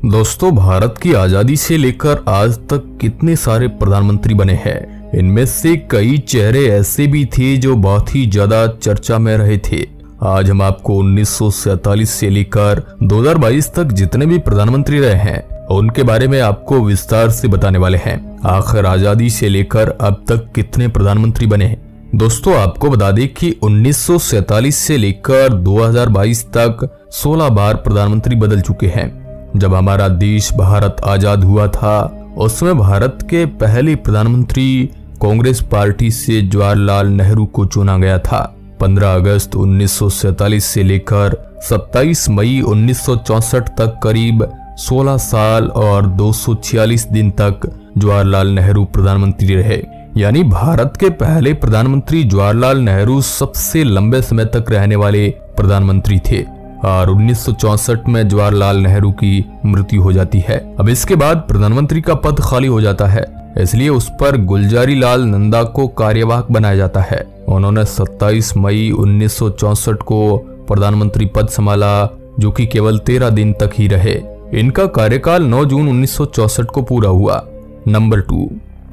दोस्तों, भारत की आजादी से लेकर आज तक कितने सारे प्रधानमंत्री बने हैं। इनमें से कई चेहरे ऐसे भी थे जो बहुत ही ज्यादा चर्चा में रहे थे। आज हम आपको 1947 से लेकर 2022 तक जितने भी प्रधानमंत्री रहे हैं उनके बारे में आपको विस्तार से बताने वाले हैं। आखिर आजादी से लेकर अब तक कितने प्रधानमंत्री बने हैं। दोस्तों, आपको बता दें कि 1947 से लेकर 2022 तक 16 बार प्रधानमंत्री बदल चुके हैं। जब हमारा देश भारत आजाद हुआ था उसमें भारत के पहले प्रधानमंत्री कांग्रेस पार्टी से जवाहरलाल नेहरू को चुना गया था। 15 अगस्त 1947 से लेकर 27 मई 1964 तक करीब 16 साल और 246 दिन तक जवाहरलाल नेहरू प्रधानमंत्री रहे। यानी भारत के पहले प्रधानमंत्री जवाहरलाल नेहरू सबसे लंबे समय तक रहने वाले प्रधानमंत्री थे और 1964 में जवाहरलाल नेहरू की मृत्यु हो जाती है। अब इसके बाद प्रधानमंत्री का पद खाली हो जाता है, इसलिए उस पर गुलजारी लाल नंदा को कार्यवाहक बनाया जाता है। उन्होंने 27 मई 1964 को प्रधानमंत्री पद संभाला, जो कि केवल 13 दिन तक ही रहे। इनका कार्यकाल 9 जून 1964 को पूरा हुआ। नंबर 2,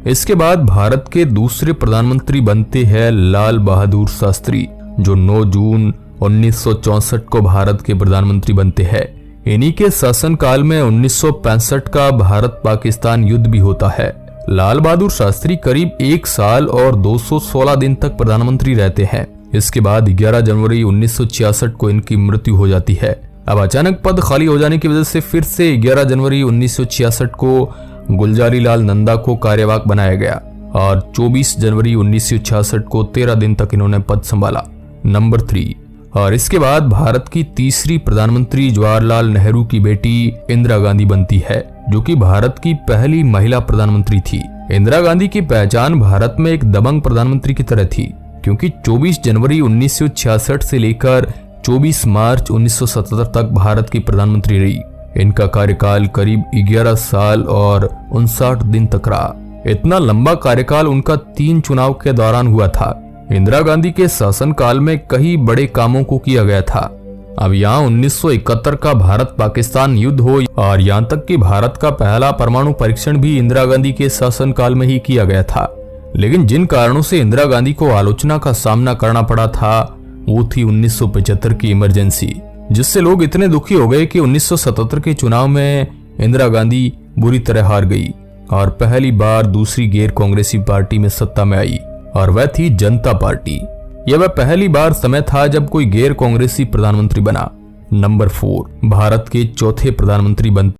इसके बाद भारत के दूसरे प्रधानमंत्री बनते हैं लाल बहादुर शास्त्री, जो 9 जून 1964 को भारत के प्रधानमंत्री बनते हैं। इन्हीं के शासनकाल में 1965 का भारत पाकिस्तान युद्ध भी होता है। लाल बहादुर शास्त्री करीब 1 साल और 216 दिन तक प्रधानमंत्री रहते हैं। इसके बाद 11 जनवरी 1966 को इनकी मृत्यु हो जाती है। अब अचानक पद खाली हो जाने की वजह से फिर से 11 जनवरी 1966 को गुलजारी लाल नंदा को कार्यवाहक बनाया गया और 24 जनवरी 1966 को 13 दिन तक इन्होंने पद संभाला। नंबर 3, और इसके बाद भारत की तीसरी प्रधानमंत्री जवाहरलाल नेहरू की बेटी इंदिरा गांधी बनती है, जो कि भारत की पहली महिला प्रधानमंत्री थी। इंदिरा गांधी की पहचान भारत में एक दबंग प्रधानमंत्री की तरह थी, क्योंकि 24 जनवरी 1966 से लेकर 24 मार्च 1977 तक भारत की प्रधानमंत्री रही। इनका कार्यकाल करीब 11 साल और 59 दिन तक रहा। इतना लंबा कार्यकाल उनका 3 चुनाव के दौरान हुआ था। इंदिरा गांधी के शासनकाल में कई बड़े कामों को किया गया था। अब यहाँ 1971 का भारत पाकिस्तान युद्ध हो और यहाँ तक कि भारत का पहला परमाणु परीक्षण भी इंदिरा गांधी के शासनकाल में ही किया गया था। लेकिन जिन कारणों से इंदिरा गांधी को आलोचना का सामना करना पड़ा था वो थी 1975 की इमरजेंसी, जिससे लोग इतने दुखी हो गए कि 1977 के चुनाव में इंदिरा गांधी बुरी तरह हार गई और पहली बार दूसरी गैर कांग्रेसी पार्टी में सत्ता में आई, और वह थी जनता पार्टी। यह वह पहली बार समय था जब कोई गैर कांग्रेसी प्रधानमंत्री बना। नंबर 4, भारत के चौथे प्रधानमंत्री बनते